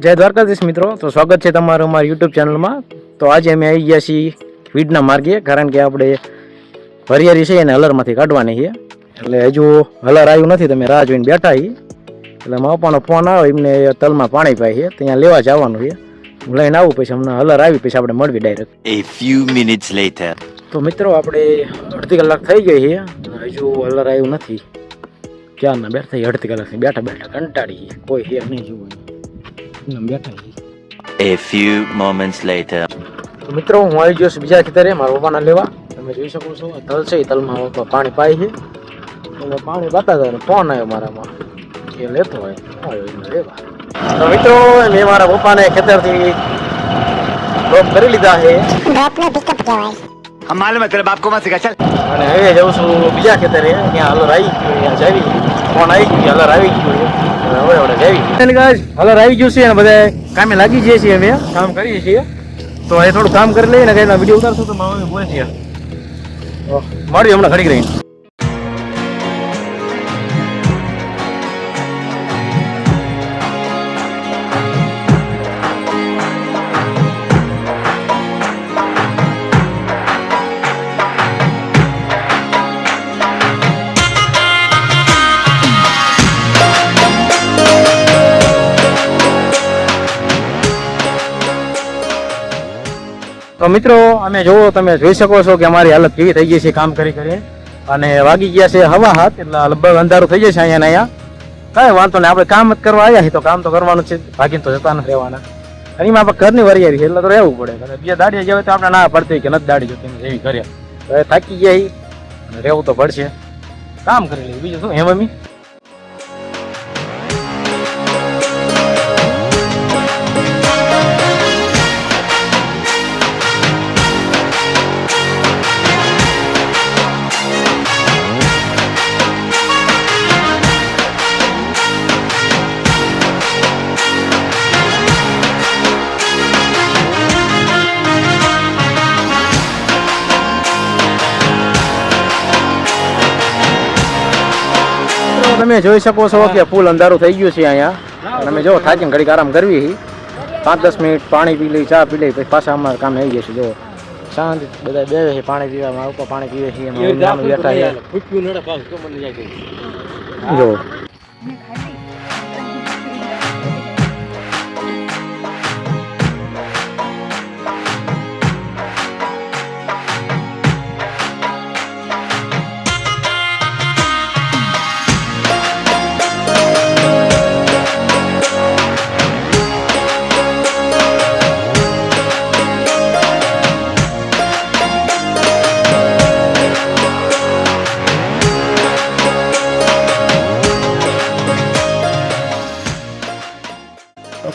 જય દ્વારકાધીશ મિત્રો, તો સ્વાગત છે તમારું અમારી યુટ્યુબ ચેનલમાં. તો આજે અમે આવી ગયા છીએ વીડના માર્ગે, કારણ કે આપણે હરિયાળી છે એને હલરમાંથી કાઢવાની છે. એટલે હજુ હલર આવ્યું નથી, તમે રાહ જોઈને બેઠા છીએ. એટલે મારા પપ્પાનો ફોન આવ્યો, એમને તલમાં પાણી પાય છે, ત્યાં લેવા જવાનું છે. હું લઈને આવું, પછી હમણાં હલર આવી પછી આપણે મળવી direct. A few minutes later. તો મિત્રો આપણે અડધી કલાક થઈ ગઈ છે, હજુ હલર આવ્યું નથી. ક્યારના બેઠા થઈ અડધી કલાકથી બેઠા બેઠા કંટાળી, કોઈ હેર નહીં જોવું બેઠા. A few moments later. તો મિત્રો હું આવી ગયો છું બીજા ખેતરે મારા પપ્પાના લેવા. તમે જોઈ શકો છો આ તલ છે, તલમાં પપ્પા પાણી પાય છે. એટલે પાણી પાતા હતા, ફોન આવ્યો મારામાં, એ લેતો હોય આવ્યો એને લેવા. તો મિત્રો મેં મારા પપ્પાને ખેતરથી ડ્રોપ કરી લીધા છે. हम मालूम है तेरे बाप को मत सिखा चल. અને હવે જાઉં છું બીજા ખેતરે, ત્યાં હલર આવી ગયું, ત્યાં જાવી ફોન આવી ગયું, હલર આવી ગયું. હવે જાવી હલર આવી ગયું છે અને બધા કામે લાગી જઈએ છીએ, અમે કામ કરીએ છીએ. તો એ થોડું કામ કરી લઈએ ને કઈ વિડીયો ઉતારશું તો મારા મમ્મી બોલે છે. મળ્યું હમણાં ઘડીક રહીને. તો મિત્રો અમે જોવો, તમે જોઈ શકો છો કે અમારી હાલત કેવી થઈ ગઈ છે કામ કરી કરી. અને વાગી ગયા છે 7:30, એટલે લગભગ અંધારું થઈ જશે અહીંયા ને અહીંયા. કાંઈ વાંધો નહીં, આપણે કામ જ કરવા આવ્યા છીએ તો કામ તો કરવાનું છે, ભાગીને તો જતા નથી રહેવાના. અને એમાં આપણે ઘરની વરિયાળી છે એટલે તો રહેવું પડે. અને બીજા દાડીએ જવાય તો આપણે ના પડતી કે નથી દાડી જોતી જેવી કર્યા. હવે થાકી ગયા અને રહેવું તો પડશે, કામ કરી લઈએ, બીજું શું હે મમ્મી. તમે જોઈ શકો છો કે ફૂલ અંધારું થઈ ગયું છે અહીંયા. અને અમે જો થાકીને ઘડીક આરામ કરવી 5-10 મિનિટ પાણી પી લઈ, ચા પી લઈ, પછી પાછા અમારે કામ આવી જશે. જો શાંતિ બધા બેસે છે પાણી પીવા, મારા ઉપર પાણી પીવે છે, બેઠા જો.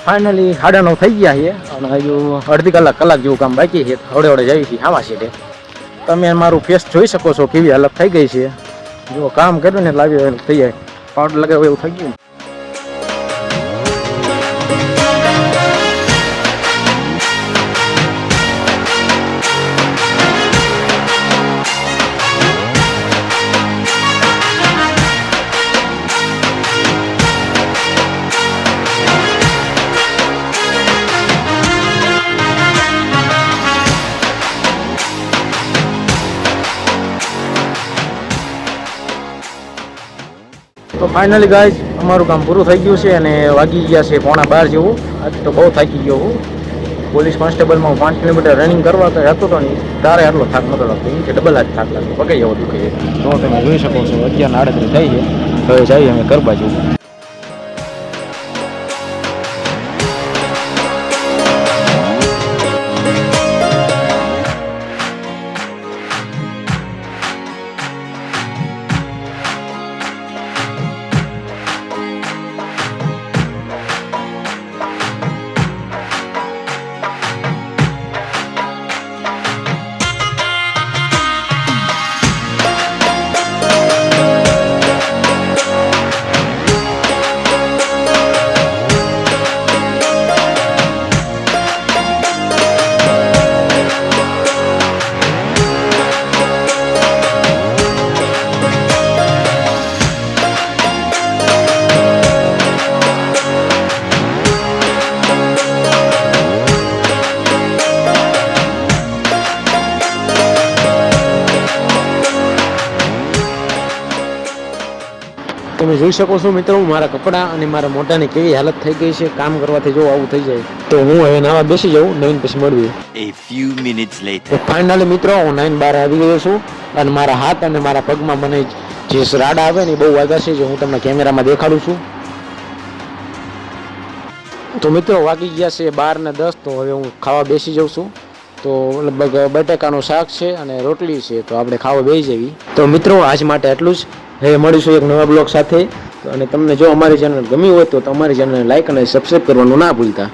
ફાઇનલી 9:30 થઈ ગયા છે અને હજુ અડધી કલાક જેવું કામ બાકી છે. હવડે જઈએ છીએ આવા છે. તમે મારું ફેસ જોઈ શકો છો કેવી હાલત થઈ ગઈ છે. જો કામ કર્યું ને લાગે થઈ જાય, પાવડર લગાવ્યું એવું થઈ ગયું. તો ફાઇનલી ગાઈઝ અમારું કામ પૂરું થઈ ગયું છે અને વાગી ગયા છે 11:15 જેવું. આજ તો બહુ થાકી ગયો હું. પોલીસ કોન્સ્ટેબલમાં 5 કિલોમીટર રનિંગ કરવા તો હતો તો નહીં, તારે આટલો થાક નતો લાગતો, એમ કે ડબલ જ થાક લાગતો, પગે જવો દુખે. તો તમે જોઈ શકો છો 11:38 થઈ છે. હવે જઈએ અમે ઘર બાજુ. તમે જોઈ શકો છો મિત્રો મારા કપડાં અને મારા મોઢાની કેવી હાલત થઈ ગઈ છે કામ કરવાથી જો આવું થઈ જાય તો હું હવે નાવા બેસી જાઉં નવીન પછી મળીએ. A few minutes તો later. ફાઇનલી મિત્રો હું નાઈન બહાર આવી ગયો છું અને મારા હાથ અને મારા પગમાં મને જે રાડા આવે ને એ બહુ વાગ્યા છે જે હું તમને કેમેરામાં દેખાડું છું. તો મિત્રો વાગી ગયા છે 12 ને 10 તો હવે હું ખાવા બેસી જાઉં છું. તો લગભગ બટાકાનું શાક છે અને રોટલી છે તો આપણે ખાવા બેસી જવી. તો મિત્રો આજ માટે આટલું જ. હવે મળીશું એક નવા બ્લોગ સાથે અને તમને જો અમારી ચેનલ ગમી હોય તો તમારી ચેનલને લાઈક અને સબસ્ક્રાઈબ કરવાનું ના ભૂલતા.